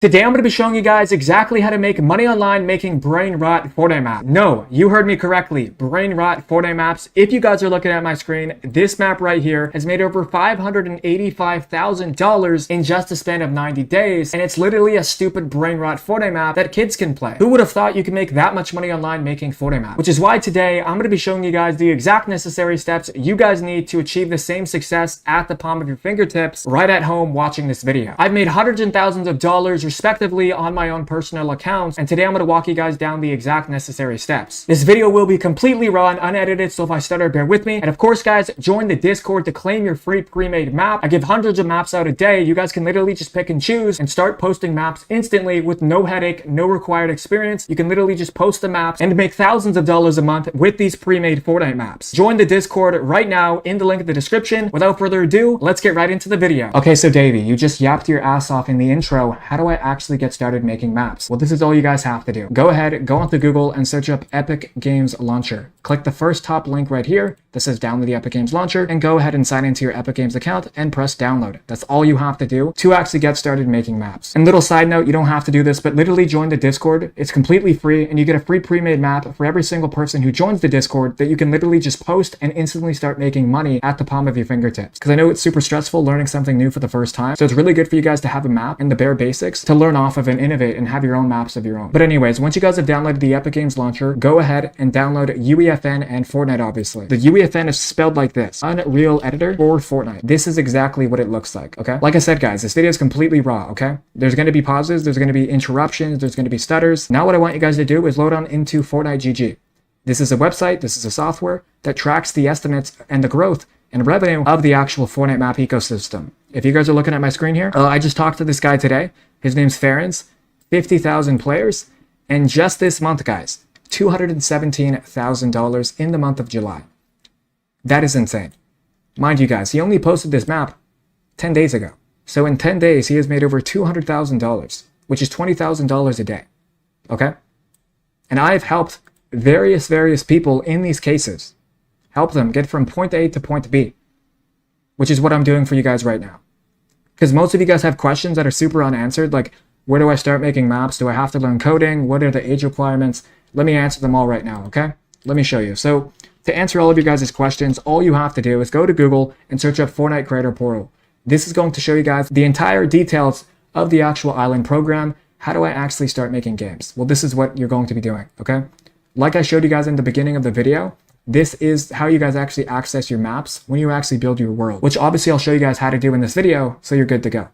Today I'm going to be showing you guys exactly how to make money online making brain rot Fortnite map. No, you heard me correctly. Brain rot Fortnite maps. If you guys are looking at my screen, this map right here has made over $585,000 in just a span of 90 days. And it's literally a stupid brain rot Fortnite map that kids can play. Who would have thought you could make that much money online making Fortnite map? Which is why today I'm going to be showing you guys the exact necessary steps you guys need to achieve the same success at the palm of your fingertips right at home watching this video. I've made hundreds and thousands of dollars respectively on my own personal accounts, and today I'm going to walk you guys down the exact necessary steps. This video will be completely raw and unedited, so if I stutter, bear with me. And of course guys, join the Discord to claim your free pre-made map. I give hundreds of maps out a day. You guys can literally just pick and choose and start posting maps instantly with no headache, no required experience. You can literally just post the maps and make thousands of dollars a month with these pre-made Fortnite maps. Join the Discord right now in the link in the description. Without further ado, let's get right into the video. Okay, so Davey, you just yapped your ass off in the intro. How do I actually get started making maps? Well, this is all you guys have to do. Go ahead, go onto Google and search up Epic Games Launcher. Click the first top link right here that says download the Epic Games Launcher, and go ahead and sign into your Epic Games account and press download. That's all you have to do to actually get started making maps. And little side note, you don't have to do this, but literally join the Discord. It's completely free, and you get a free pre-made map for every single person who joins the Discord that you can literally just post and instantly start making money at the palm of your fingertips. Because I know it's super stressful learning something new for the first time, so it's really good for you guys to have a map and the bare basics to learn off of and innovate and have your own maps of your own. But anyways, once you guys have downloaded the Epic Games Launcher, go ahead and download UEFN and Fortnite, obviously. The UEFN is spelled like this: Unreal Editor for Fortnite. This is exactly what it looks like, okay? Like I said, guys, this video is completely raw, okay? There's going to be pauses, there's going to be interruptions, there's going to be stutters. Now what I want you guys to do is load on into Fortnite GG. This is a website, this is a software that tracks the estimates and the growth and revenue of the actual Fortnite map ecosystem. If you guys are looking at my screen here, I just talked to this guy today. His name's Farron's. 50,000 players, and just this month, guys, $217,000 in the month of July. That is insane. Mind you guys, he only posted this map 10 days ago. So in 10 days, he has made over $200,000, which is $20,000 a day. Okay? And I've helped various people in these cases, help them get from point A to point B, which is what I'm doing for you guys right now. Because most of you guys have questions that are super unanswered, like, where do I start making maps? Do I have to learn coding? What are the age requirements? Let me answer them all right now, okay? Let me show you. So to answer all of you guys' questions, all you have to do is go to Google and search up Fortnite Creator Portal. This is going to show you guys the entire details of the actual island program. How do I actually start making games? Well, this is what you're going to be doing, okay? Like I showed you guys in the beginning of the video, this is how you guys actually access your maps when you actually build your world, which obviously I'll show you guys how to do in this video, so you're good to go.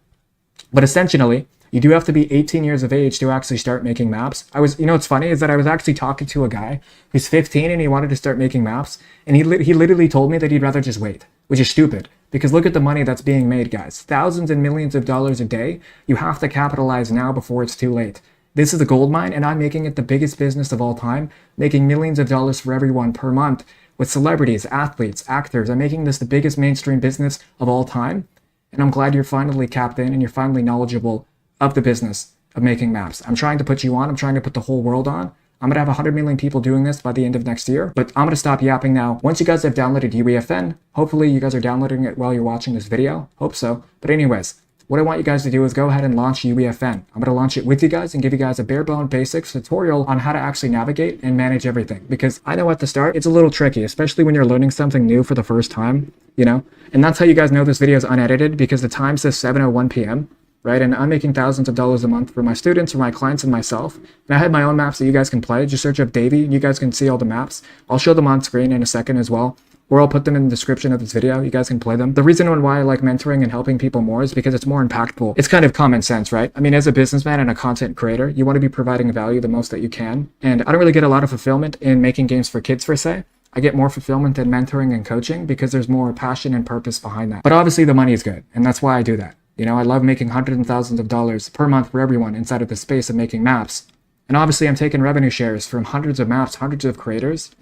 But essentially, you do have to be 18 years of age to actually start making maps. You know what's funny is that I was actually talking to a guy who's 15 and he wanted to start making maps, and he literally told me that he'd rather just wait, which is stupid because look at the money that's being made, guys. Thousands and millions of dollars a day. You have to capitalize now before it's too late. This is a gold mine, and I'm making it the biggest business of all time, making millions of dollars for everyone per month with celebrities, athletes, actors. I'm making this the biggest mainstream business of all time, and I'm glad you're finally capped in and you're finally knowledgeable of the business of making maps. I'm trying to put you on. I'm trying to put the whole world on. I'm going to have 100 million people doing this by the end of next year, but I'm going to stop yapping now. Once you guys have downloaded UEFN, hopefully you guys are downloading it while you're watching this video. Hope so. But anyways, what I want you guys to do is go ahead and launch UEFN. I'm going to launch it with you guys and give you guys a bare bone basics tutorial on how to actually navigate and manage everything. Because I know at the start, it's a little tricky, especially when you're learning something new for the first time, you know? And that's how you guys know this video is unedited, because the time says 7:01 p.m. right? And I'm making thousands of dollars a month for my students, for my clients, and myself. And I have my own maps that you guys can play. Just search up Davy, and you guys can see all the maps. I'll show them on screen in a second as well, or I'll put them in the description of this video. You guys can play them. The reason why I like mentoring and helping people more is because it's more impactful. It's kind of common sense, right? I mean, as a businessman and a content creator, you want to be providing value the most that you can. And I don't really get a lot of fulfillment in making games for kids, per se. I get more fulfillment in mentoring and coaching because there's more passion and purpose behind that. But obviously the money is good, and that's why I do that. You know, I love making hundreds and thousands of dollars per month for everyone inside of the space of making maps. And obviously I'm taking revenue shares from hundreds of maps, hundreds of creators,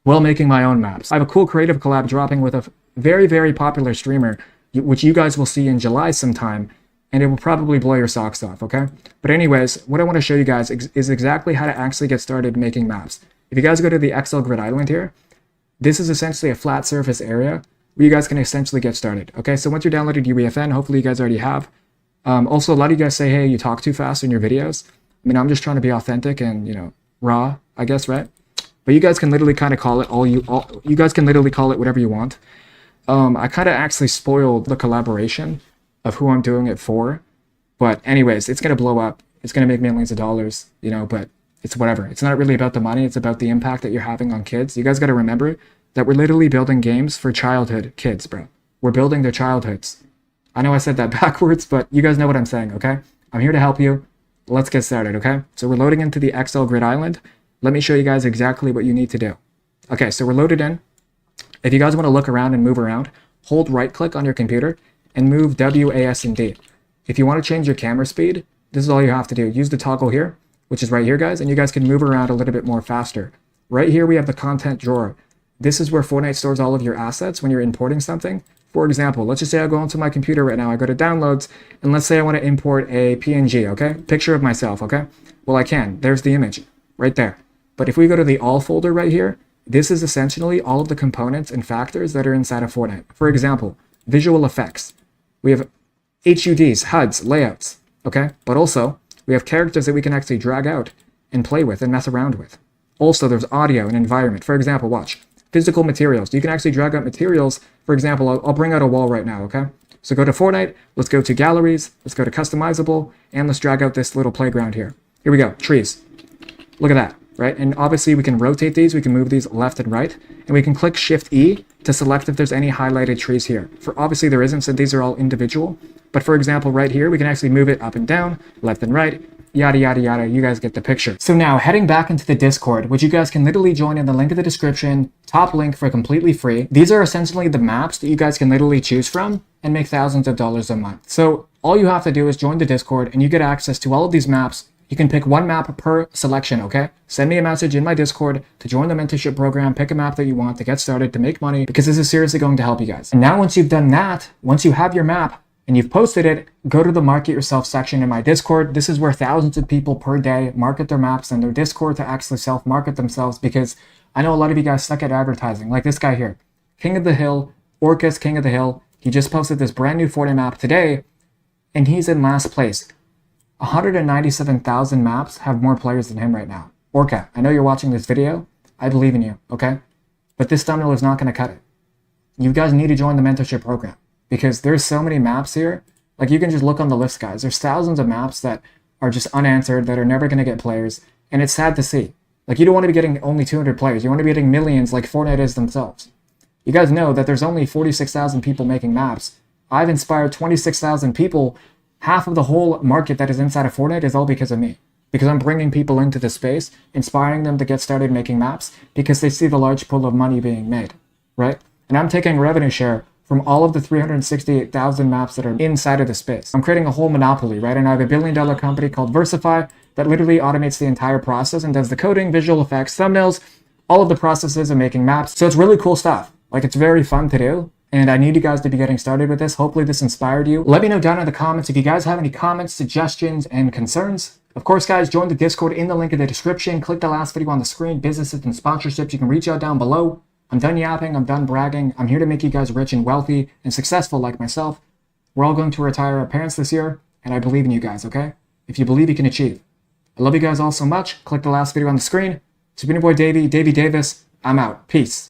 while making my own maps. I have a cool creative collab dropping with a very popular streamer, which you guys will see in July sometime, and it will probably blow your socks off, okay? But anyways, what I want to show you guys is exactly how to actually get started making maps. If you guys go to the Excel grid island here, this is essentially a flat surface area where you guys can essentially get started. Okay, so once you downloaded UEFN, hopefully you guys already have, Also, a lot of you guys say, hey, you talk too fast in your videos. I mean, I'm just trying to be authentic and, you know, raw, I guess, right? But you guys can literally kind of call it you guys can literally call it whatever you want. I kind of actually spoiled the collaboration of who I'm doing it for. But anyways, it's going to blow up. It's going to make millions of dollars, you know, but it's whatever. It's not really about the money. It's about the impact that you're having on kids. You guys got to remember that we're literally building games for childhood kids, bro. We're building their childhoods. I know I said that backwards, but you guys know what I'm saying, okay? I'm here to help you. Let's get started, okay? So we're loading into the XL Grid Island. Let me show you guys exactly what you need to do. Okay, so we're loaded in. If you guys want to look around and move around, hold right click on your computer and move WASD. If you want to change your camera speed, this is all you have to do. Use the toggle here, which is right here, guys, and you guys can move around a little bit more faster. Right here, we have the content drawer. This is where Fortnite stores all of your assets when you're importing something. For example, let's just say I go onto my computer right now, I go to downloads, and let's say I want to import a PNG, okay? Picture of myself, okay? Well, I can. There's the image right there. But if we go to the all folder right here, this is essentially all of the components and factors that are inside of Fortnite. For example, visual effects. We have HUDs, HUDs, layouts, okay? But also, we have characters that we can actually drag out and play with and mess around with. Also, there's audio and environment. For example, watch. Physical materials. You can actually drag out materials. For example, I'll bring out a wall right now, okay? So go to Fortnite, let's go to galleries, let's go to customizable, and let's drag out this little playground here. Here we go, trees. Look at that. Right? And obviously we can rotate these, we can move these left and right, and we can click Shift E to select if there's any highlighted trees here. For obviously there isn't, so these are all individual. But for example, right here, we can actually move it up and down, left and right, yada, yada, yada. You guys get the picture. So now heading back into the Discord, which you guys can literally join in the link in the description, top link for completely free. These are essentially the maps that you guys can literally choose from and make thousands of dollars a month. So all you have to do is join the Discord and you get access to all of these maps. You can pick one map per selection, okay? Send me a message in my Discord to join the mentorship program, pick a map that you want to get started, to make money, because this is seriously going to help you guys. And now once you've done that, once you have your map and you've posted it, go to the market yourself section in my Discord. This is where thousands of people per day market their maps in their Discord to actually self-market themselves, because I know a lot of you guys suck at advertising, like this guy here, King of the Hill, Orcus King of the Hill. He just posted this brand new Fortnite map today, and he's in last place. 197,000 maps have more players than him right now. Orca, I know you're watching this video. I believe in you, okay? But this thumbnail is not going to cut it. You guys need to join the mentorship program because there's so many maps here. Like, you can just look on the list, guys. There's thousands of maps that are just unanswered, that are never going to get players. And it's sad to see. Like, you don't want to be getting only 200 players. You want to be getting millions like Fortnite is themselves. You guys know that there's only 46,000 people making maps. I've inspired 26,000 people. Half of the whole market that is inside of Fortnite is all because of me. Because I'm bringing people into the space, inspiring them to get started making maps because they see the large pool of money being made, right? And I'm taking revenue share from all of the 368,000 maps that are inside of the space. I'm creating a whole monopoly, right? And I have a $1 billion company called Versify that literally automates the entire process and does the coding, visual effects, thumbnails, all of the processes of making maps. So it's really cool stuff. Like, it's very fun to do. And I need you guys to be getting started with this. Hopefully this inspired you. Let me know down in the comments if you guys have any comments, suggestions, and concerns. Of course, guys, join the Discord in the link in the description. Click the last video on the screen, businesses and sponsorships. You can reach out down below. I'm done yapping. I'm done bragging. I'm here to make you guys rich and wealthy and successful like myself. We're all going to retire our parents this year, and I believe in you guys, okay? If you believe, you can achieve. I love you guys all so much. Click the last video on the screen. It's been your boy, Davey Davis. I'm out. Peace.